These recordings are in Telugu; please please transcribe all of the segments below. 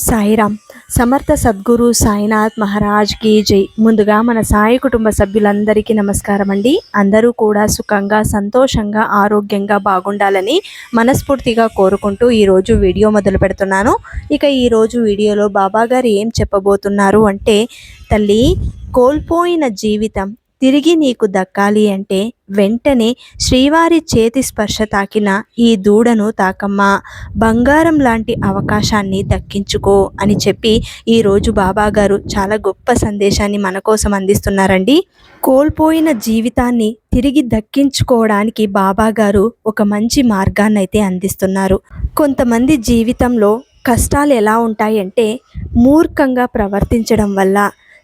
సాయిరామ్. సమర్థ సద్గురు సాయినాథ్ మహారాజ్ కి జై. ముందుగా మన సాయి కుటుంబ సభ్యులందరికీ నమస్కారం అండి. అందరూ కూడా సుఖంగా, సంతోషంగా, ఆరోగ్యంగా బాగుండాలని మనస్ఫూర్తిగా కోరుకుంటూ ఈరోజు వీడియో మొదలు పెడుతున్నాను. ఇక ఈరోజు వీడియోలో బాబా గారు ఏం చెప్పబోతున్నారు అంటే, తల్లి, కోల్పోయిన జీవితం తిరిగి నీకు దక్కాలి అంటే వెంటనే శ్రీవారి చేతి స్పర్శ తాకిన ఈ దూడను తాకమ్మా, బంగారం లాంటి అవకాశాన్ని దక్కించుకో అని చెప్పి ఈరోజు బాబా గారు చాలా గొప్ప సందేశాన్ని మన కోసం అందిస్తున్నారండి. కోల్పోయిన జీవితాన్ని తిరిగి దక్కించుకోవడానికి బాబా గారు ఒక మంచి మార్గాన్ని అయితే అందిస్తున్నారు. కొంతమంది జీవితంలో కష్టాలు ఎలా ఉంటాయంటే, మూర్ఖంగా ప్రవర్తించడం వల్ల,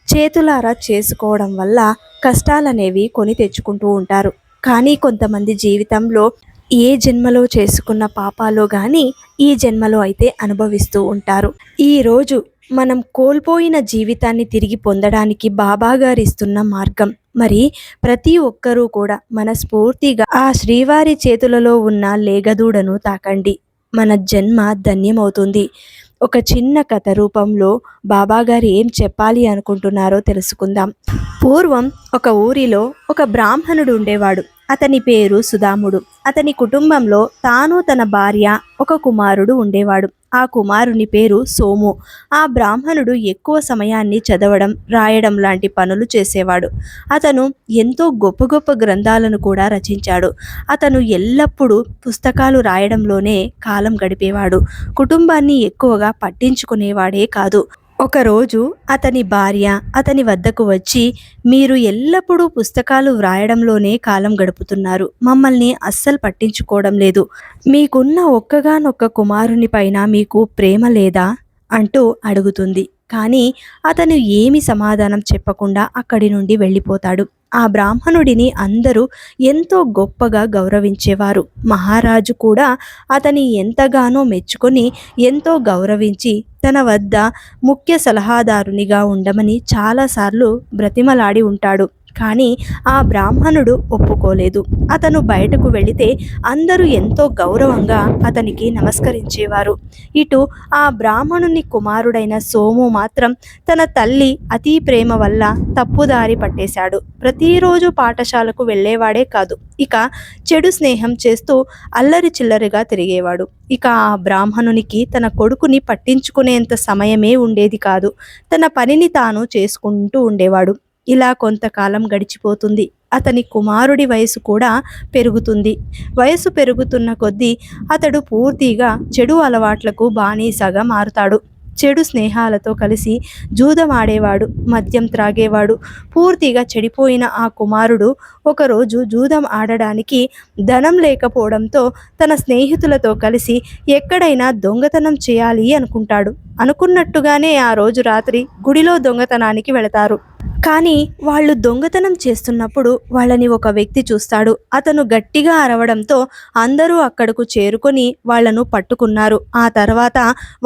చేతులారా చేసుకోవడం వల్ల కష్టాలనేవి కొని తెచ్చుకుంటూ ఉంటారు. కానీ కొంతమంది జీవితంలో ఏ జన్మలో చేసుకున్న పాపాలో కానీ ఈ జన్మలో అయితే అనుభవిస్తూ ఉంటారు. ఈరోజు మనం కోల్పోయిన జీవితాన్ని తిరిగి పొందడానికి బాబా గారు ఇస్తున్న మార్గం. మరి ప్రతి ఒక్కరూ కూడా మనస్ఫూర్తిగా ఆ శ్రీవారి చేతులలో ఉన్న లేగదూడను తాకండి, మన జన్మ ధన్యమవుతుంది. ఒక చిన్న కథ రూపంలో బాబా గారు ఏం చెప్పాలి అనుకుంటున్నారో తెలుసుకుందాం. పూర్వం ఒక ఊరిలో ఒక బ్రాహ్మణుడు ఉండేవాడు. అతని పేరు సుదాముడు. అతని కుటుంబంలో తాను, తన భార్య, ఒక కుమారుడు ఉండేవాడు. ఆ కుమారుని పేరు సోము. ఆ బ్రాహ్మణుడు ఎక్కువ సమయాన్ని చదవడం, రాయడం లాంటి పనులు చేసేవాడు. అతను ఎంతో గొప్ప గొప్ప గ్రంథాలను కూడా రచించాడు. అతను ఎల్లప్పుడూ పుస్తకాలు రాయడంలోనే కాలం గడిపేవాడు. కుటుంబాన్ని ఎక్కువగా పట్టించుకునేవాడే కాదు. ఒకరోజు అతని భార్య అతని వద్దకు వచ్చి, మీరు ఎల్లప్పుడూ పుస్తకాలు వ్రాయడంలోనే కాలం గడుపుతున్నారు, మమ్మల్ని అస్సలు పట్టించుకోవడం లేదు, మీకున్న ఒక్కగానొక్క కుమారుని పైన మీకు ప్రేమ లేదా అంటూ అడుగుతుంది. కానీ అతను ఏమి సమాధానం చెప్పకుండా అక్కడి నుండి వెళ్ళిపోతాడు. ఆ బ్రాహ్మణుడిని అందరూ ఎంతో గొప్పగా గౌరవించేవారు. మహారాజు కూడా అతని ఎంతగానో మెచ్చుకొని ఎంతో గౌరవించి తన వద్ద ముఖ్య సలహాదారునిగా ఉండమని చాలాసార్లు బ్రతిమలాడి ఉంటాడు. కానీ ఆ బ్రాహ్మణుడు ఒప్పుకోలేదు. అతను బయటకు వెళితే అందరూ ఎంతో గౌరవంగా అతనికి నమస్కరించేవారు. ఇటు ఆ బ్రాహ్మణుని కుమారుడైన సోము మాత్రం తన తల్లి అతి ప్రేమ వల్ల తప్పుదారి పట్టేశాడు. ప్రతిరోజు పాఠశాలకు వెళ్ళేవాడే కాదు, ఇక చెడు స్నేహం చేస్తూ అల్లరి చిల్లరిగా తిరిగేవాడు. ఇక ఆ బ్రాహ్మణునికి తన కొడుకుని పట్టించుకునేంత సమయమే ఉండేది కాదు. తన పనిని తాను చేసుకుంటూ ఉండేవాడు. ఇలా కొంతకాలం గడిచిపోతుంది. అతని కుమారుడి వయసు కూడా పెరుగుతుంది. వయసు పెరుగుతున్న కొద్దీ అతడు పూర్తిగా చెడు అలవాట్లకు బానిసగా మారుతాడు. చెడు స్నేహాలతో కలిసి జూదం ఆడేవాడు, మద్యం త్రాగేవాడు. పూర్తిగా చెడిపోయిన ఆ కుమారుడు ఒకరోజు జూదం ఆడడానికి ధనం లేకపోవడంతో తన స్నేహితులతో కలిసి ఎక్కడైనా దొంగతనం చేయాలి అనుకుంటాడు. అనుకున్నట్టుగానే ఆ రోజు రాత్రి గుడిలో దొంగతనానికి వెళతారు. కానీ వాళ్ళు దొంగతనం చేస్తున్నప్పుడు వాళ్ళని ఒక వ్యక్తి చూస్తాడు. అతను గట్టిగా అరవడంతో అందరూ అక్కడకు చేరుకొని వాళ్లను పట్టుకున్నారు. ఆ తర్వాత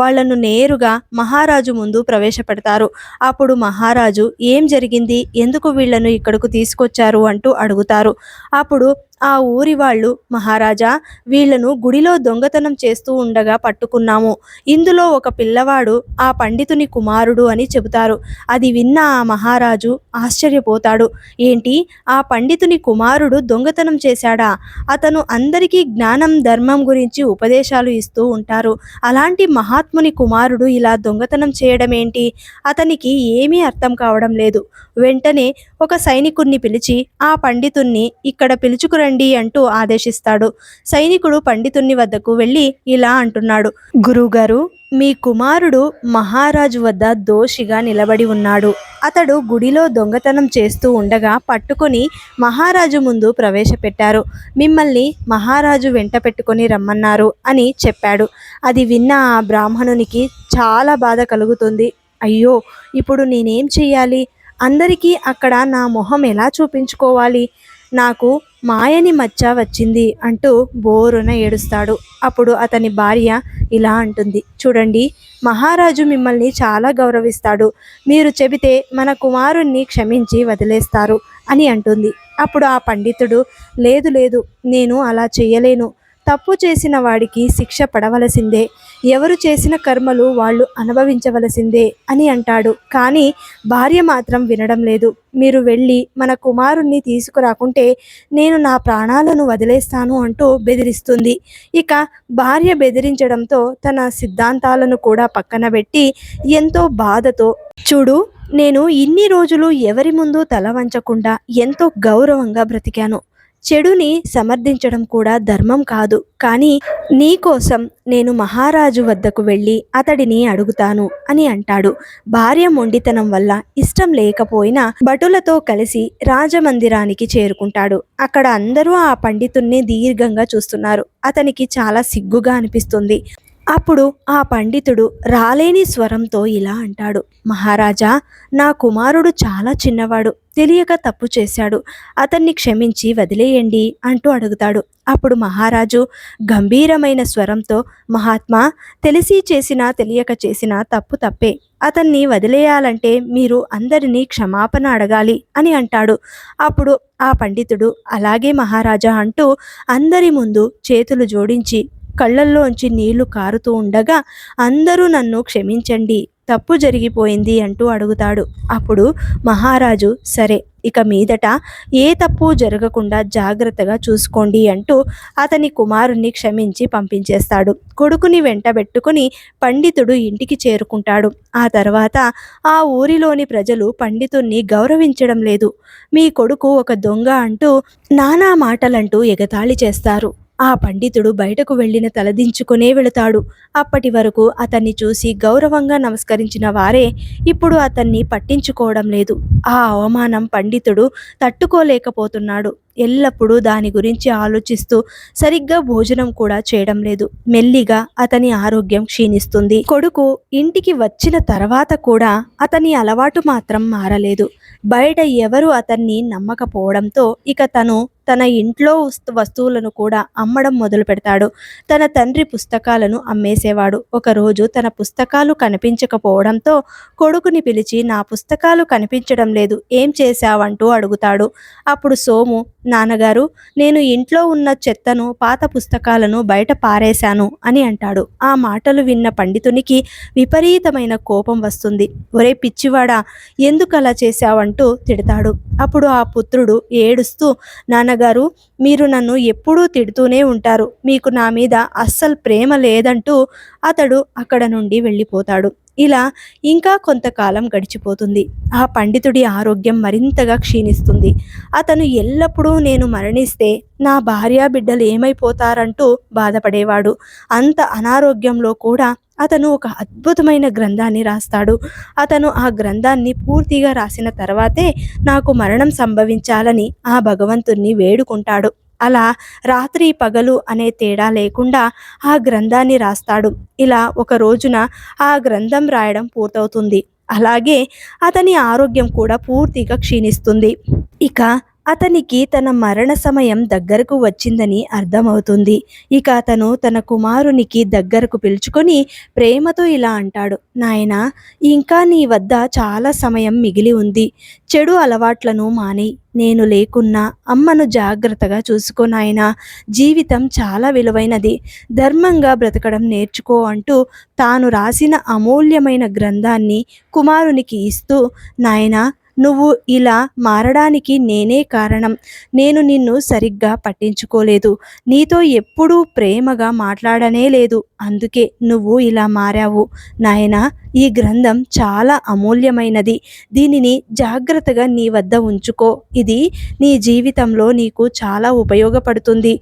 వాళ్లను నేరుగా మహారాజు ముందు ప్రవేశపెడతారు. అప్పుడు మహారాజు, ఏం జరిగింది, ఎందుకు వీళ్లను ఇక్కడకు తీసుకొచ్చారు అంటూ అడుగుతారు. అప్పుడు ఆ ఊరి వాళ్ళు, మహారాజా, వీళ్లను గుడిలో దొంగతనం చేస్తూ ఉండగా పట్టుకున్నాము. ఇందులో ఒక పిల్లవాడు ఆ పండితుని కుమారుడు అని చెబుతారు. అది విన్న ఆ మహారాజు ఆశ్చర్యపోతాడు. ఏంటి, ఆ పండితుని కుమారుడు దొంగతనం చేశాడా? అతను అందరికీ జ్ఞానం, ధర్మం గురించి ఉపదేశాలు ఇస్తూ ఉంటారు. అలాంటి మహాత్ముని కుమారుడు ఇలా దొంగతనం చేయడం ఏంటి? అతనికి ఏమీ అర్థం కావడం లేదు. వెంటనే ఒక సైనికుణ్ణి పిలిచి ఆ పండితుణ్ణి ఇక్కడ పిలుచుకురండి అంటూ ఆదేశిస్తాడు. సైనికుడు పండితుని వద్దకు వెళ్ళి ఇలా అంటున్నాడు, గురువుగారు, మీ కుమారుడు మహారాజు వద్ద దోషిగా నిలబడి ఉన్నాడు. అతడు గుడిలో దొంగతనం చేస్తూ ఉండగా పట్టుకొని మహారాజు ముందు ప్రవేశపెట్టారు. మిమ్మల్ని మహారాజు వెంట పెట్టుకొని రమ్మన్నారు అని చెప్పాడు. అది విన్న ఆ బ్రాహ్మణునికి చాలా బాధ కలుగుతుంది. అయ్యో, ఇప్పుడు నేనేం చెయ్యాలి? అందరికీ అక్కడ నా మొహం ఎలా చూపించుకోవాలి? నాకు మాయని మచ్చ వచ్చింది అంటూ బోరున ఏడుస్తాడు. అప్పుడు అతని భార్య ఇలా అంటుంది, చూడండి, మహారాజు మిమ్మల్ని చాలా గౌరవిస్తాడు. మీరు చెబితే మన కుమారుణ్ణి క్షమించి వదిలేస్తారు అని అంటుంది. అప్పుడు ఆ పండితుడు, లేదు లేదు, నేను అలా చేయలేను. తప్పు చేసిన వాడికి శిక్ష పడవలసిందే. ఎవరు చేసిన కర్మలు వాళ్ళు అనుభవించవలసిందే అని అంటాడు. కానీ భార్య మాత్రం వినడం లేదు. మీరు వెళ్ళి మన కుమారుణ్ణి తీసుకురాకుంటే నేను నా ప్రాణాలను వదిలేస్తాను అంటూ బెదిరిస్తుంది. ఇక భార్య బెదిరించడంతో తన సిద్ధాంతాలను కూడా పక్కన పెట్టి ఎంతో బాధతో, చూడు, నేను ఇన్ని రోజులు ఎవరి ముందు తల వంచకుండా ఎంతో గౌరవంగా బ్రతికాను. చెడుని సమర్థించడం కూడా ధర్మం కాదు. కానీ నీ కోసం నేను మహారాజు వద్దకు వెళ్ళి అతడిని అడుగుతాను అని అంటాడు. భార్య మొండితనం వల్ల ఇష్టం లేకపోయినా భటులతో కలిసి రాజమందిరానికి చేరుకుంటాడు. అక్కడ అందరూ ఆ పండితుణ్ణి దీర్ఘంగా చూస్తున్నారు. అతనికి చాలా సిగ్గుగా అనిపిస్తుంది. అప్పుడు ఆ పండితుడు రాలేని స్వరంతో ఇలా అంటాడు, మహారాజా, నా కుమారుడు చాలా చిన్నవాడు, తెలియక తప్పు చేశాడు, అతన్ని క్షమించి వదిలేయండి అంటూ అడుగుతాడు. అప్పుడు మహారాజు గంభీరమైన స్వరంతో, మహాత్మా, తెలిసి చేసినా తెలియక చేసినా తప్పు తప్పే, అతన్ని వదిలేయాలంటే మీరు అందరినీ క్షమాపణ అడగాలి అని అంటాడు. అప్పుడు ఆ పండితుడు అలాగే మహారాజా అంటూ అందరి ముందు చేతులు జోడించి కళ్ళల్లోంచి నీళ్లు కారుతూ ఉండగా అందరూ నన్ను క్షమించండి, తప్పు జరిగిపోయింది అంటూ అడుగుతాడు. అప్పుడు మహారాజు సరే, ఇక మీదట ఏ తప్పు జరగకుండా జాగ్రత్తగా చూసుకోండి అంటూ అతని కుమారుణ్ణి క్షమించి పంపించేస్తాడు. కొడుకుని వెంటబెట్టుకుని పండితుడు ఇంటికి చేరుకుంటాడు. ఆ తర్వాత ఆ ఊరిలోని ప్రజలు పండితుణ్ణి గౌరవించడం లేదు, మీ కొడుకు ఒక దొంగ అంటూ నానా మాటలంటూ ఎగతాళి చేస్తారు. ఆ పండితుడు బయటకు వెళ్ళిన తలదించుకునే వెళతాడు. అప్పటి వరకు అతన్ని చూసి గౌరవంగా నమస్కరించిన వారే ఇప్పుడు అతన్ని పట్టించుకోవడం లేదు. ఆ అవమానం పండితుడు తట్టుకోలేకపోతున్నాడు. ఎల్లప్పుడూ దాని గురించి ఆలోచిస్తూ సరిగ్గా భోజనం కూడా చేయడం లేదు. మెల్లిగా అతని ఆరోగ్యం క్షీణిస్తుంది. కొడుకు ఇంటికి వచ్చిన తర్వాత కూడా అతని అలవాటు మాత్రం మారలేదు. బయట ఎవరు అతన్ని నమ్మకపోవడంతో ఇక తన ఇంట్లో వస్తువులను కూడా అమ్మడం మొదలు పెడతాడు. తన తండ్రి పుస్తకాలను అమ్మేసేవాడు. ఒకరోజు తన పుస్తకాలు కనిపించకపోవడంతో కొడుకుని పిలిచి, నా పుస్తకాలు కనిపించడం లేదు, ఏం చేశావంటూ అడుగుతాడు. అప్పుడు సోము, నాన్నగారు, నేను ఇంట్లో ఉన్న చెత్తను, పాత పుస్తకాలను బయట పారేశాను అని అంటాడు. ఆ మాటలు విన్న పండితునికి విపరీతమైన కోపం వస్తుంది. ఒరే పిచ్చివాడా, ఎందుకు అలా చేశావంటూ తిడతాడు. అప్పుడు ఆ పుత్రుడు ఏడుస్తూ, నాన్నగారు, మీరు నన్ను ఎప్పుడూ తిడుతూనే ఉంటారు, మీకు నా మీద అస్సలు ప్రేమ లేదంటూ అతడు అక్కడ నుండి వెళ్ళిపోతాడు. ఇలా ఇంకా కొంతకాలం గడిచిపోతుంది. ఆ పండితుడి ఆరోగ్యం మరింతగా క్షీణిస్తుంది. అతను ఎల్లప్పుడూ నేను మరణిస్తే నా భార్య బిడ్డలు ఏమైపోతారంటూ బాధపడేవాడు. అంత అనారోగ్యంలో కూడా అతను ఒక అద్భుతమైన గ్రంథాన్ని రాస్తాడు. అతను ఆ గ్రంథాన్ని పూర్తిగా రాసిన తర్వాతే నాకు మరణం సంభవించాలని ఆ భగవంతుణ్ణి వేడుకుంటాడు. అలా రాత్రి పగలు అనే తేడా లేకుండా ఆ గ్రంథాన్ని రాస్తాడు. ఇలా ఒక రోజున ఆ గ్రంథం రాయడం పూర్తవుతుంది. అలాగే అతని ఆరోగ్యం కూడా పూర్తిగా క్షీణిస్తుంది. ఇక అతనికి తన మరణ సమయం దగ్గరకు వచ్చిందని అర్థమవుతుంది. ఇక అతను తన కుమారునికి దగ్గరకు పిలుచుకొని ప్రేమతో ఇలా అంటాడు, నాయనా, ఇంకా నీ వద్ద చాలా సమయం మిగిలి ఉంది. చెడు అలవాట్లను మానేయ్. నేను లేకున్నా అమ్మను జాగ్రత్తగా చూసుకో నాయనా. జీవితం చాలా విలువైనది, ధర్మంగా బ్రతకడం నేర్చుకో అంటూ తాను రాసిన అమూల్యమైన గ్రంథాన్ని కుమారునికి ఇస్తూ, నాయనా, నువ్వు ఇలా మారడానికి నేనే కారణం. నేను నిన్ను సరిగ్గా పట్టించుకోలేదు, నీతో ఎప్పుడూ ప్రేమగా మాట్లాడనే లేదు, అందుకే నువ్వు ఇలా మారావు. నాయనా, ఈ గ్రంథం చాలా అమూల్యమైనది, దీనిని జాగ్రత్తగా నీ వద్ద ఉంచుకో. ఇది నీ జీవితంలో నీకు చాలా ఉపయోగపడుతుంది.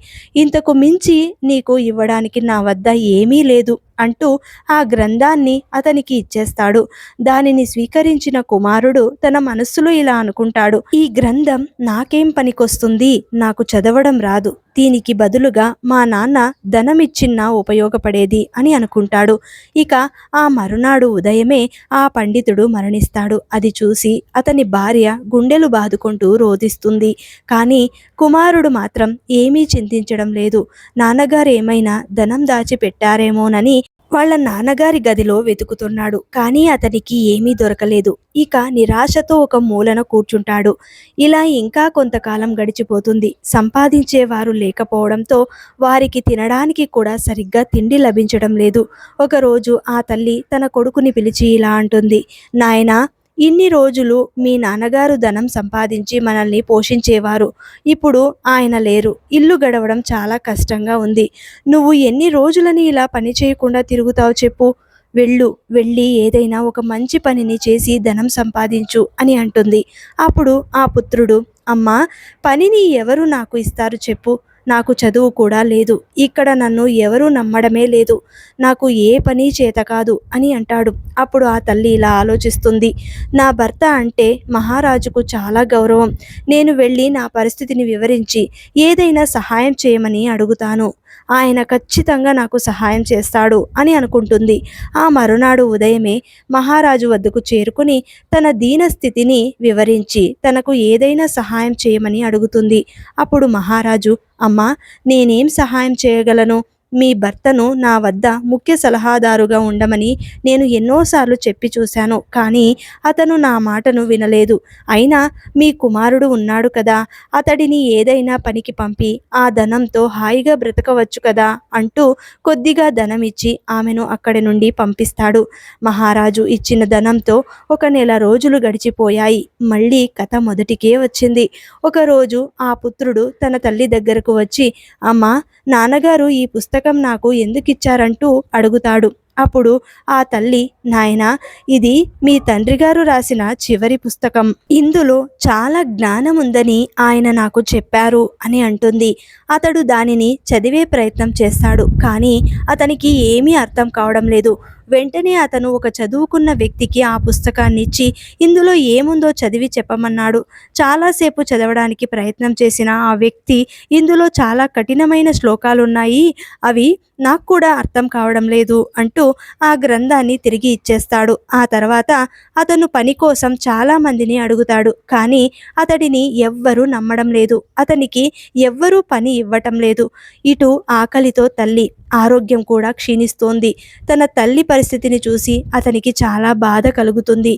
ఇంతకు మించి నీకు ఇవ్వడానికి నా వద్ద ఏమీ లేదు అంటూ ఆ గ్రంథాన్ని అతనికి ఇచ్చేస్తాడు. దానిని స్వీకరించిన కుమారుడు తన మనస్సులో ఇలా అనుకుంటాడు, ఈ గ్రంథం నాకేం పనికొస్తుంది, నాకు చదవడం రాదు, దీనికి బదులుగా మా నాన్న ధనమిచ్చినా ఉపయోగపడేది అని అనుకుంటాడు. ఇక ఆ మరునాడు ఉదయమే ఆ పండితుడు మరణిస్తాడు. అది చూసి అతని భార్య గుండెలు బాదుకుంటూ రోదిస్తుంది. కానీ కుమారుడు మాత్రం ఏమీ చింతించడం లేదు. నాన్నగారు ఏమైనా ధనం దాచిపెట్టారేమోనని వాళ్ళ నాన్నగారి గదిలో వెతుకుతున్నాడు. కానీ అతనికి ఏమీ దొరకలేదు. ఇక నిరాశతో ఒక మూలన కూర్చుంటాడు. ఇలా ఇంకా కొంతకాలం గడిచిపోతుంది. సంపాదించేవారు లేకపోవడంతో వారికి తినడానికి కూడా సరిగ్గా తిండి లభించడం లేదు. ఒకరోజు ఆ తల్లి తన కొడుకుని పిలిచి ఇలా అంటుంది, నాయనా, ఇన్ని రోజులు మీ నాన్నగారు ధనం సంపాదించి మనల్ని పోషించేవారు. ఇప్పుడు ఆయన లేరు. ఇల్లు గడవడం చాలా కష్టంగా ఉంది. నువ్వు ఎన్ని రోజులని ఇలా పని చేయకుండా తిరుగుతావు చెప్పు. వెళ్ళి ఏదైనా ఒక మంచి పనిని చేసి ధనం సంపాదించు అని అంటుంది. అప్పుడు ఆ పుత్రుడు, అమ్మా, పనిని ఎవరు నాకు ఇస్తారు చెప్పు. నాకు చదువు కూడా లేదు. ఇక్కడ నన్ను ఎవరూ నమ్మడమే లేదు. నాకు ఏ పని చేత కాదు అని అంటాడు. అప్పుడు ఆ తల్లి ఇలా ఆలోచిస్తుంది, నా భర్త అంటే మహారాజుకు చాలా గౌరవం. నేను వెళ్ళి నా పరిస్థితిని వివరించి ఏదైనా సహాయం చేయమని అడుగుతాను. ఆయన ఖచ్చితంగా నాకు సహాయం చేస్తాడు అని అనుకుంటుంది. ఆ మరునాడు ఉదయమే మహారాజు వద్దకు చేరుకుని తన దీనస్థితిని వివరించి తనకు ఏదైనా సహాయం చేయమని అడుగుతుంది. అప్పుడు మహారాజు, అమ్మా, నేనేం సహాయం చేయగలను? మీ భర్తను నా వద్ద ముఖ్య సలహాదారుగా ఉండమని నేను ఎన్నోసార్లు చెప్పి చూశాను. కానీ అతను నా మాటను వినలేదు. అయినా మీ కుమారుడు ఉన్నాడు కదా, అతడిని ఏదైనా పనికి పంపి ఆ ధనంతో హాయిగా బ్రతకవచ్చు కదా అంటూ కొద్దిగా ధనం ఇచ్చి ఆమెను అక్కడి నుండి పంపిస్తాడు. మహారాజు ఇచ్చిన ధనంతో 1 నెల రోజులు గడిచిపోయాయి. మళ్ళీ కథ మొదటికే వచ్చింది. ఒకరోజు ఆ పుత్రుడు తన తల్లి దగ్గరకు వచ్చి, అమ్మా, నాన్నగారు ఈ పుస్తకం నాకు ఎందుకిచ్చారంటూ అడుగుతాడు. అప్పుడు ఆ తల్లి, నాయనా, ఇది మీ తండ్రి గారు రాసిన చివరి పుస్తకం. ఇందులో చాలా జ్ఞానం ఉందని ఆయన నాకు చెప్పారు అని అంటుంది. అతడు దానిని చదివే ప్రయత్నం చేస్తాడు. కానీ అతనికి ఏమీ అర్థం కావడం లేదు. వెంటనే అతను ఒక చదువుకున్న వ్యక్తికి ఆ పుస్తకాన్ని ఇచ్చి ఇందులో ఏముందో చదివి చెప్పమన్నాడు. చాలాసేపు చదవడానికి ప్రయత్నం చేసిన ఆ వ్యక్తి, ఇందులో చాలా కఠినమైన శ్లోకాలున్నాయి, అవి నాకు కూడా అర్థం కావడం లేదు అంటూ ఆ గ్రంథాన్ని తిరిగి ఇచ్చేస్తాడు. ఆ తర్వాత అతను పని కోసం చాలా మందిని అడుగుతాడు. కానీ అతడిని ఎవ్వరూ నమ్మడం లేదు. అతనికి ఎవ్వరూ పని ఇవ్వటం లేదు. ఇటు ఆకలితో తల్లి, ఆరోగ్యం కూడా క్షీణిస్తోంది. తన తల్లి పరిస్థితిని చూసి అతనికి చాలా బాధ కలుగుతుంది.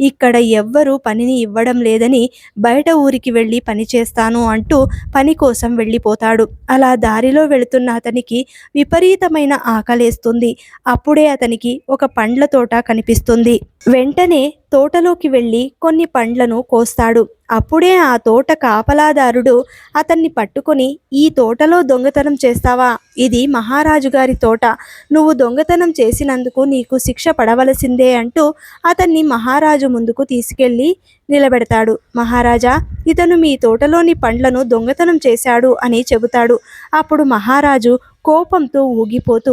ఇక్కడ ఎవ్వరూ పనిని ఇవ్వడం లేదని బయట ఊరికి వెళ్ళి పని చేస్తాను అంటూ పని కోసం వెళ్ళిపోతాడు. అలా దారిలో వెళుతున్న అతనికి విపరీతమైన ఆకలేస్తుంది. అప్పుడే అతనికి ఒక పండ్ల తోట కనిపిస్తుంది. వెంటనే తోటలోకి వెళ్ళి కొన్ని పండ్లను కోస్తాడు. అప్పుడే ఆ తోట కాపలాదారుడు అతన్ని పట్టుకొని, ఈ తోటలో దొంగతనం చేస్తావా? ఇది మహారాజు గారి తోట. నువ్వు దొంగతనం చేసినందుకు నీకు శిక్ష పడవలసిందే అంటూ అతన్ని మహారాజు ముందుకు తీసుకెళ్ళి నిలబెడతాడు. మహారాజా, ఇతను మీ తోటలోని పండ్లను దొంగతనం చేశాడు అని చెబుతాడు. అప్పుడు మహారాజు కోపంతో ఊగిపోతూ,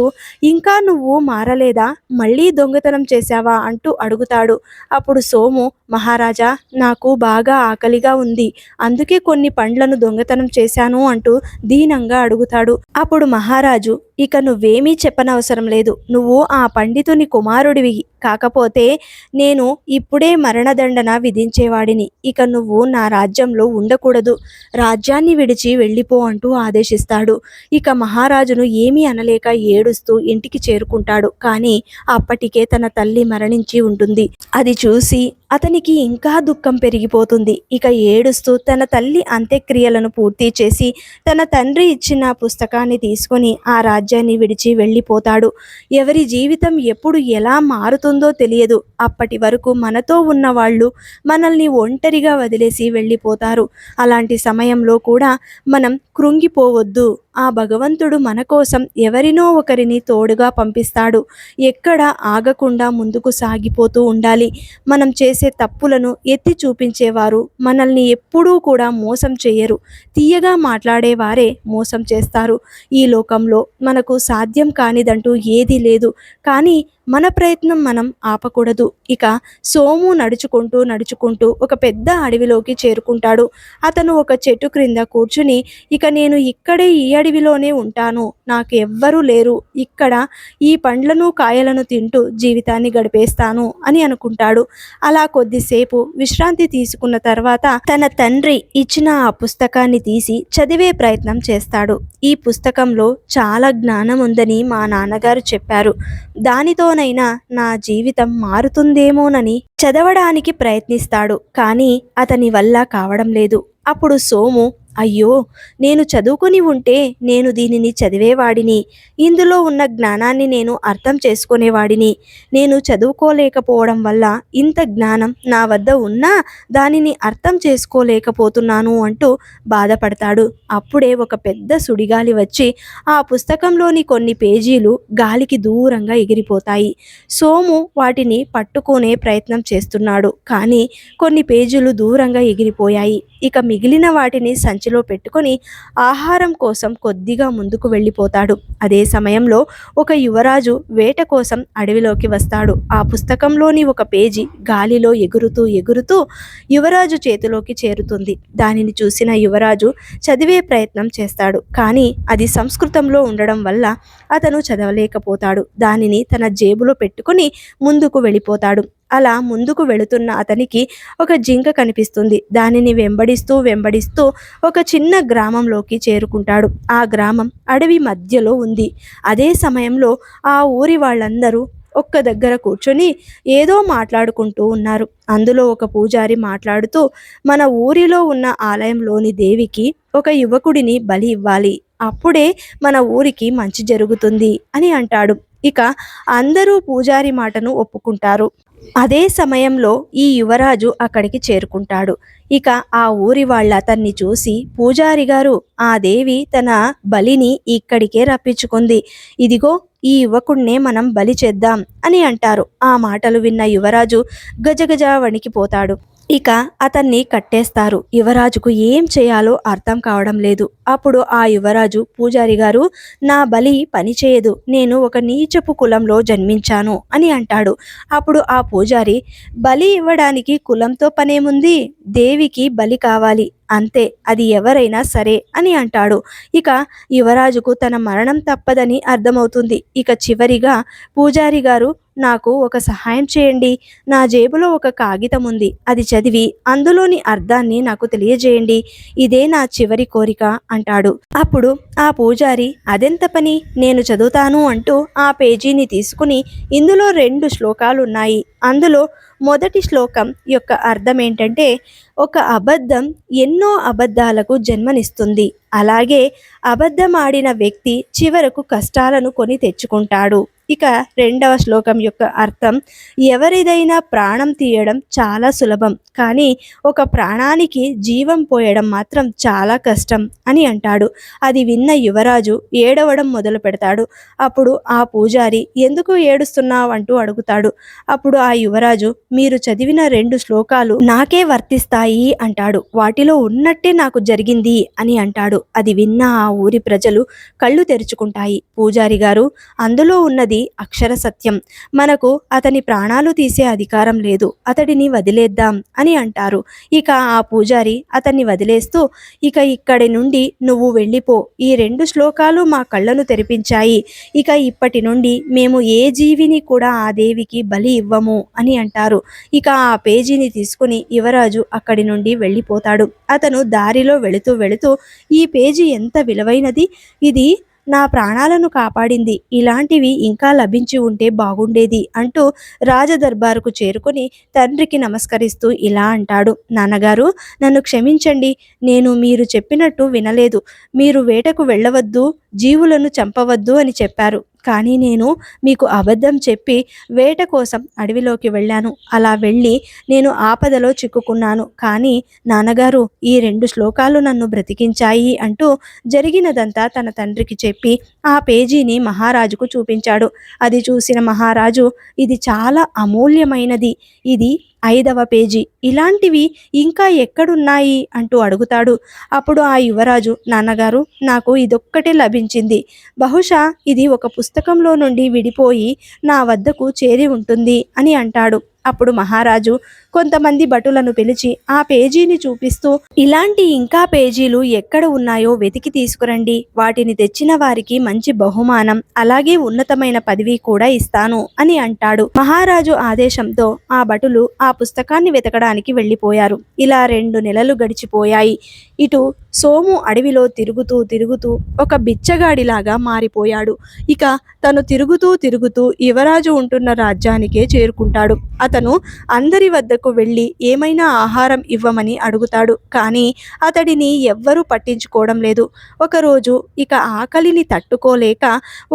ఇంకా నువ్వు మారలేదా? మళ్ళీ దొంగతనం చేశావా అంటూ అడుగుతాడు. అప్పుడు సోము, మహారాజా, నాకు బాగా ఆకలిగా ఉంది, అందుకే కొన్ని పండ్లను దొంగతనం చేశాను అంటూ దీనంగా అడుగుతాడు. అప్పుడు మహారాజు, ఇక నువ్వేమీ చెప్పనవసరం లేదు. నువ్వు ఆ పండితుని కుమారుడివి. కాకపోతే నేను ఇప్పుడే మరణదండన విధించేవాడిని. ఇక నువ్వు నా రాజ్యంలో ఉండకూడదు. రాజ్యాన్ని విడిచి వెళ్ళిపో అంటూ ఆదేశిస్తాడు. ఇక మహారాజును ఏమీ అనలేక ఏడుస్తూ ఇంటికి చేరుకుంటాడు. కానీ అప్పటికే తన తల్లి మరణించి ఉంటుంది. అది చూసి అతనికి ఇంకా దుఃఖం పెరిగిపోతుంది. ఇక ఏడుస్తూ తన తల్లి అంత్యక్రియలను పూర్తి చేసి తన తండ్రి ఇచ్చిన పుస్తకాన్ని తీసుకొని ఆ రాజ్యాన్ని విడిచి వెళ్ళిపోతాడు. ఎవరి జీవితం ఎప్పుడు ఎలా మారుతుందో తెలియదు. అప్పటి వరకు మనతో ఉన్న వాళ్ళు మనల్ని ఒంటరిగా వదిలేసి వెళ్ళిపోతారు. అలాంటి సమయంలో కూడా మనం కృంగిపోవద్దు. ఆ భగవంతుడు మన కోసం ఎవరినో ఒకరిని తోడుగా పంపిస్తాడు. ఎక్కడ ఆగకుండా ముందుకు సాగిపోతూ ఉండాలి. మనం చేసే తప్పులను ఎత్తి చూపించేవారు మనల్ని ఎప్పుడూ కూడా మోసం చేయరు. తీయగా మాట్లాడేవారే మోసం చేస్తారు. ఈ లోకంలో మనకు సాధ్యం కానిదంటూ ఏదీ లేదు. కానీ మన ప్రయత్నం మనం ఆపకూడదు. ఇక సోము నడుచుకుంటూ నడుచుకుంటూ ఒక పెద్ద అడవిలోకి చేరుకుంటాడు. అతను ఒక చెట్టు క్రింద కూర్చుని, ఇక నేను ఇక్కడే ఈ అడవిలోనే ఉంటాను, నాకు ఎవ్వరూ లేరు, ఇక్కడ ఈ పండ్లను కాయలను తింటూ జీవితాన్ని గడిపేస్తాను అని అనుకుంటాడు. అలా కొద్దిసేపు విశ్రాంతి తీసుకున్న తర్వాత తన తండ్రి ఇచ్చిన ఆ పుస్తకాన్ని తీసి చదివే ప్రయత్నం చేస్తాడు. ఈ పుస్తకంలో చాలా జ్ఞానం ఉందని మా నాన్నగారు చెప్పారు, దానితోనైనా నా జీవితం మారుతుందేమోనని చదవడానికి ప్రయత్నిస్తాడు. కానీ అతని వల్ల కావడం లేదు. అప్పుడు సోము, అయ్యో, నేను చదువుకుని ఉంటే నేను దీనిని చదివేవాడిని, ఇందులో ఉన్న జ్ఞానాన్ని నేను అర్థం చేసుకునేవాడిని, నేను చదువుకోలేకపోవడం వల్ల ఇంత జ్ఞానం నా వద్ద ఉన్నా దానిని అర్థం చేసుకోలేకపోతున్నాను అంటూ బాధపడతాడు. అప్పుడే ఒక పెద్ద సుడిగాలి వచ్చి ఆ పుస్తకంలోని కొన్ని పేజీలు గాలికి దూరంగా ఎగిరిపోతాయి. సోము వాటిని పట్టుకునే ప్రయత్నం చేస్తున్నాడు, కానీ కొన్ని పేజీలు దూరంగా ఎగిరిపోయాయి. ఇక మిగిలిన వాటిని సంచిలో పెట్టుకొని ఆహారం కోసం కొద్దిగా ముందుకు వెళ్ళిపోతాడు. అదే సమయంలో ఒక యువరాజు వేట కోసం అడవిలోకి వస్తాడు. ఆ పుస్తకంలోని ఒక పేజీ గాలిలో ఎగురుతూ ఎగురుతూ యువరాజు చేతిలోకి చేరుతుంది. దానిని చూసిన యువరాజు చదివే ప్రయత్నం చేస్తాడు, కానీ అది సంస్కృతంలో ఉండడం వల్ల అతను చదవలేకపోతాడు. దానిని తన జేబులో పెట్టుకుని ముందుకు వెళ్ళిపోతాడు. అలా ముందుకు వెళుతున్న అతనికి ఒక జింక కనిపిస్తుంది. దానిని వెంబడిస్తూ వెంబడిస్తూ ఒక చిన్న గ్రామంలోకి చేరుకుంటాడు. ఆ గ్రామం అడవి మధ్యలో ఉంది. అదే సమయంలో ఆ ఊరి వాళ్ళందరూ ఒక్క దగ్గర కూర్చొని ఏదో మాట్లాడుకుంటూ ఉన్నారు. అందులో ఒక పూజారి మాట్లాడుతూ, మన ఊరిలో ఉన్న ఆలయంలోని దేవికి ఒక యువకుడిని బలి ఇవ్వాలి, అప్పుడే మన ఊరికి మంచి జరుగుతుంది అని అంటాడు. ఇక అందరూ పూజారి మాటను ఒప్పుకుంటారు. అదే సమయంలో ఈ యువరాజు అక్కడికి చేరుకుంటాడు. ఇక ఆ ఊరి వాళ్ళ అతన్ని చూసి, పూజారి గారు, ఆ దేవి తన బలిని ఇక్కడికే రప్పించుకుంది, ఇదిగో ఈ యువకుడినే మనం బలి చేద్దాం అని అంటారు. ఆ మాటలు విన్న యువరాజు గజగజ వణికిపోతాడు. ఇక అతన్ని కట్టేస్తారు. యువరాజుకు ఏం చేయాలో అర్థం కావడం లేదు. అప్పుడు ఆ యువరాజు, పూజారి గారు, నా బలి పనిచేయదు, నేను ఒక నీచపు కులంలో జన్మించాను అని అంటాడు. అప్పుడు ఆ పూజారి, బలి ఇవ్వడానికి కులంతో పనేముంది, దేవికి బలి కావాలి అంతే, అది ఎవరైనా సరే అని అంటాడు. ఇక యువరాజుకు తన మరణం తప్పదని అర్థమవుతుంది. ఇక చివరిగా, పూజారి గారు, నాకు ఒక సహాయం చేయండి, నా జేబులో ఒక కాగితం ఉంది, అది చదివి అందులోని అర్థాన్ని నాకు తెలియజేయండి, ఇదే నా చివరి కోరిక అంటాడు. అప్పుడు ఆ పూజారి, అదెంత పని, నేను చదువుతాను అంటూ ఆ పేజీని తీసుకుని, ఇందులో 2 శ్లోకాలు ఉన్నాయి, అందులో మొదటి శ్లోకం యొక్క అర్థం ఏంటంటే, ఒక అబద్ధం ఎన్నో అబద్ధాలకు జన్మనిస్తుంది, అలాగే అబద్ధమాడిన వ్యక్తి చివరకు కష్టాలను కొని తెచ్చుకుంటాడు. ఇక రెండవ శ్లోకం యొక్క అర్థం, ఎవరిదైనా ప్రాణం తీయడం చాలా సులభం, కానీ ఒక ప్రాణానికి జీవం పోయడం మాత్రం చాలా కష్టం అని అంటాడు. అది విన్న యువరాజు ఏడవడం మొదలు పెడతాడు. అప్పుడు ఆ పూజారి, ఎందుకు ఏడుస్తున్నావు అంటూ అడుగుతాడు. అప్పుడు ఆ యువరాజు, మీరు చదివిన 2 శ్లోకాలు నాకే వర్తిస్తాయి అంటాడు, వాటిలో ఉన్నట్టే నాకు జరిగింది అని అంటాడు. అది విన్న ఆ ఊరి ప్రజలు కళ్ళు తెరుచుకుంటాయి. పూజారి గారు, అందులో ఉన్నది అక్షర సత్యం, మనకు అతని ప్రాణాలు తీసే అధికారం లేదు, అతడిని వదిలేద్దాం అని అంటారు. ఇక ఆ పూజారి అతన్ని వదిలేస్తూ, ఇక ఇక్కడి నుండి నువ్వు వెళ్ళిపో, ఈ 2 శ్లోకాలు మా కళ్ళను తెరిపించాయి, ఇక ఇప్పటి నుండి మేము ఏ జీవిని కూడా ఆ దేవికి బలి ఇవ్వము అని అంటారు. ఇక ఆ పేజీని తీసుకుని యువరాజు అక్కడి నుండి వెళ్ళిపోతాడు. అతను దారిలో వెళుతూ వెళుతూ, ఈ పేజీ ఎంత విలువైనది, ఇది నా ప్రాణాలను కాపాడింది, ఇలాంటివి ఇంకా లభించి ఉంటే బాగుండేది అంటూ రాజదర్బారుకు చేరుకొని తండ్రికి నమస్కరిస్తూ ఇలా అంటాడు, నాన్నగారు, నన్ను క్షమించండి, నేను మీరు చెప్పినట్టు వినలేదు, మీరు వేటకు వెళ్ళవద్దు, జీవులను చంపవద్దు అని చెప్పారు, కానీ నేను మీకు అబద్ధం చెప్పి వేట కోసం అడవిలోకి వెళ్ళాను, అలా వెళ్ళి నేను ఆపదలో చిక్కుకున్నాను, కానీ నాన్నగారు ఈ 2 శ్లోకాలు నన్ను బ్రతికించాయి అంటూ జరిగినదంతా తన తండ్రికి చెప్పి ఆ పేజీని మహారాజుకు చూపించాడు. అది చూసిన మహారాజు, ఇది చాలా అమూల్యమైనది, ఇది 5వ పేజీ, ఇలాంటివి ఇంకా ఎక్కడున్నాయి అంటూ అడుగుతాడు. అప్పుడు ఆ యువరాజు, నాన్నగారు నాకు ఇదొక్కటే లభించింది, బహుశా ఇది ఒక పుస్తకంలో నుండి విడిపోయి నా వద్దకు చేరి ఉంటుంది అని అంటాడు. అప్పుడు మహారాజు కొంతమంది భటులను పిలిచి ఆ పేజీని చూపిస్తూ, ఇలాంటి ఇంకా పేజీలు ఎక్కడ ఉన్నాయో వెతికి తీసుకురండి, వాటిని తెచ్చిన వారికి మంచి బహుమానం అలాగే ఉన్నతమైన పదవి కూడా ఇస్తాను అని అంటాడు. మహారాజు ఆదేశంతో ఆ భటులు ఆ పుస్తకాన్ని వెతకడానికి వెళ్ళిపోయారు. ఇలా 2 నెలలు గడిచిపోయాయి. ఇటు సోము అడవిలో తిరుగుతూ తిరుగుతూ ఒక బిచ్చగాడిలాగా మారిపోయాడు. ఇక తను తిరుగుతూ తిరుగుతూ యువరాజు ఉంటున్న రాజ్యానికే చేరుకుంటాడు. అతను అందరి వద్దకు వెళ్ళి ఏమైనా ఆహారం ఇవ్వమని అడుగుతాడు. కానీ అతడిని ఎవ్వరూ పట్టించుకోవడం లేదు. ఒకరోజు ఇక ఆకలిని తట్టుకోలేక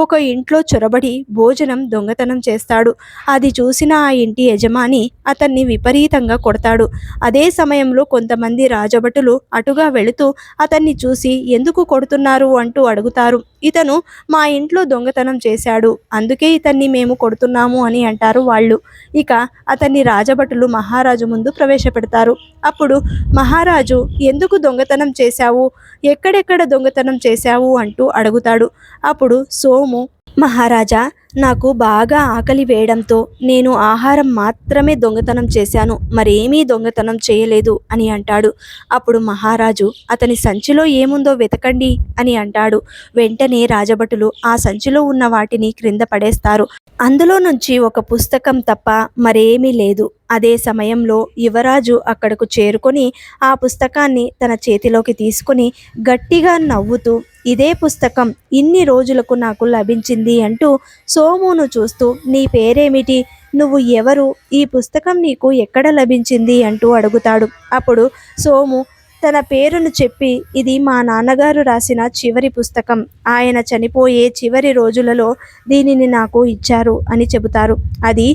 ఒక ఇంట్లో చొరబడి భోజనం దొంగతనం చేస్తాడు. అది చూసిన ఆ ఇంటి యజమాని అతన్ని విపరీతంగా కొడతాడు. అదే సమయంలో కొంతమంది రాజభటులు అటుగా వెళుతూ అతన్ని చూసి ఎందుకు కొడుతున్నారు అంటూ అడుగుతారు. ఇతను మా ఇంట్లో దొంగతనం చేశాడు, అందుకే ఇతన్ని మేము కొడుతున్నాము అని అంటారు వాళ్ళు. ఇక అతన్ని రాజభటులు మహారాజు ముందు ప్రవేశపెడతారు. అప్పుడు మహారాజు ఎందుకు దొంగతనం చేశావు, ఎక్కడెక్కడ దొంగతనం చేశావు అంటూ అడుగుతాడు. అప్పుడు సోము, మహారాజా, నాకు బాగా ఆకలి వేయడంతో నేను ఆహారం మాత్రమే దొంగతనం చేశాను, మరేమీ దొంగతనం చేయలేదు అని అంటాడు. అప్పుడు మహారాజు అతని సంచిలో ఏముందో వెతకండి అని అంటాడు. వెంటనే రాజభటులు ఆ సంచిలో ఉన్న వాటిని క్రింద పడేస్తారు. అందులో నుంచి ఒక పుస్తకం తప్ప మరేమీ లేదు. అదే సమయంలో యువరాజు అక్కడకు చేరుకొని ఆ పుస్తకాన్ని తన చేతిలోకి తీసుకొని గట్టిగా నవ్వుతూ, ఇదే పుస్తకం ఇన్ని రోజులకు నాకు లభించింది అంటూ సోమును చూస్తూ, నీ పేరేమిటి, నువ్వు ఎవరు, ఈ పుస్తకం నీకు ఎక్కడ లభించింది అంటూ అడుగుతాడు. అప్పుడు సోము తన పేరును చెప్పి, ఇది మా నాన్నగారు రాసిన చివరి పుస్తకం, ఆయన చనిపోయే చివరి రోజులలో దీనిని నాకు ఇచ్చారు అని చెబుతారు. అది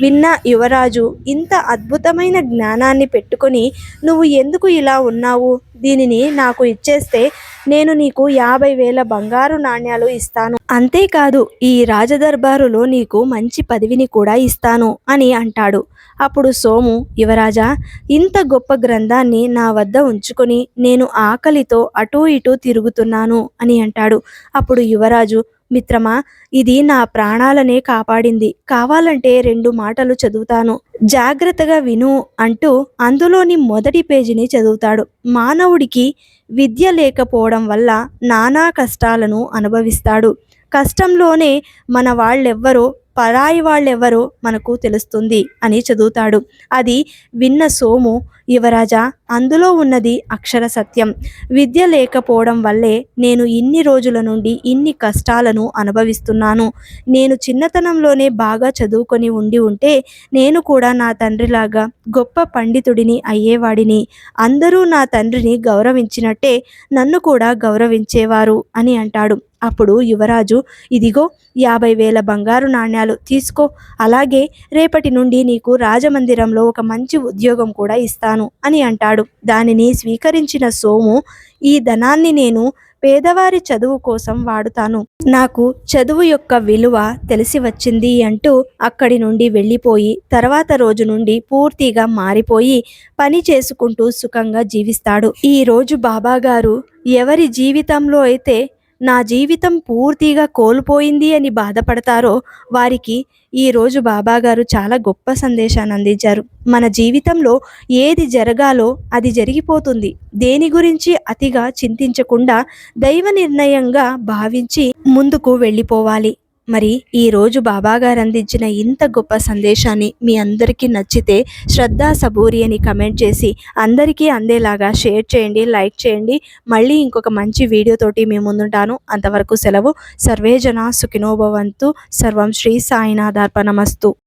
విన్న యువరాజు, ఇంత అద్భుతమైన జ్ఞానాన్ని పెట్టుకొని నువ్వు ఎందుకు ఇలా ఉన్నావు, దీనిని నాకు ఇచ్చేస్తే నేను నీకు 50,000 బంగారు నాణ్యాలు ఇస్తాను, అంతేకాదు ఈ రాజదర్బారులో నీకు మంచి పదవిని కూడా ఇస్తాను అని అంటాడు. అప్పుడు సోము, యువరాజా, ఇంత గొప్ప గ్రంథాన్ని నా వద్ద ఉంచుకొని నేను ఆకలితో అటూ ఇటూ తిరుగుతున్నాను అని అంటాడు. అప్పుడు యువరాజు, మిత్రమా, ఇది నా ప్రాణాలనే కాపాడింది, కావాలంటే 2 మాటలు చదువుతాను, జాగ్రత్తగా విను అంటూ అందులోని మొదటి పేజీని చదువుతాడు. మానవుడికి విద్య లేకపోవడం వల్ల నానా కష్టాలను అనుభవిస్తాడు. కష్టంలోనే మన వాళ్ళెవ్వరో పరాయి వాళ్ళెవరో మనకు తెలుస్తుంది అని చదువుతాడు. అది విన్న సోము, యువరాజా, అందులో ఉన్నది అక్షర సత్యం, విద్య లేకపోవడం వల్లే నేను ఇన్ని రోజుల నుండి ఇన్ని కష్టాలను అనుభవిస్తున్నాను. నేను చిన్నతనంలోనే బాగా చదువుకొని ఉంటే నేను కూడా నా తండ్రిలాగా గొప్ప పండితుడిని అయ్యేవాడిని, అందరూ నా తండ్రిని గౌరవించినట్టే నన్ను కూడా గౌరవించేవారు అని అంటాడు. అప్పుడు యువరాజు, ఇదిగో 50,000 బంగారు నాణ్యాలు తీసుకో, అలాగే రేపటి నుండి నీకు రాజమందిరంలో ఒక మంచి ఉద్యోగం కూడా ఇస్తాను అని అంటాడు. దానిని స్వీకరించిన సోము, ఈ ధనాన్ని నేను పేదవారి చదువు కోసం వాడుతాను, నాకు చదువు యొక్క విలువ తెలిసి వచ్చింది అంటూ అక్కడి నుండి వెళ్ళిపోయి తర్వాత రోజు నుండి పూర్తిగా మారిపోయి పని చేసుకుంటూ సుఖంగా జీవిస్తాడు. ఈ రోజు బాబాగారు ఎవరి జీవితంలో అయితే నా జీవితం పూర్తిగా కోల్పోయింది అని బాధపడతారో వారికి ఈరోజు బాబాగారు చాలా గొప్ప సందేశాన్ని అందించారు. మన జీవితంలో ఏది జరగాలో అది జరిగిపోతుంది, దేని గురించి అతిగా చింతించకుండా దైవ నిర్ణయంగా భావించి ముందుకు వెళ్ళిపోవాలి. మరి ఈరోజు బాబాగారు అందించిన ఇంత గొప్ప సందేశాన్ని మీ అందరికీ నచ్చితే శ్రద్ధా సబూరి అని కమెంట్ చేసి అందరికీ అందేలాగా షేర్ చేయండి, లైక్ చేయండి. మళ్ళీ ఇంకొక మంచి వీడియోతోటి మేము ముందుంటాను. అంతవరకు సెలవు. సర్వే జనా సుఖినో భవంతు. సర్వం శ్రీ సాయినాథార్పణమస్తు.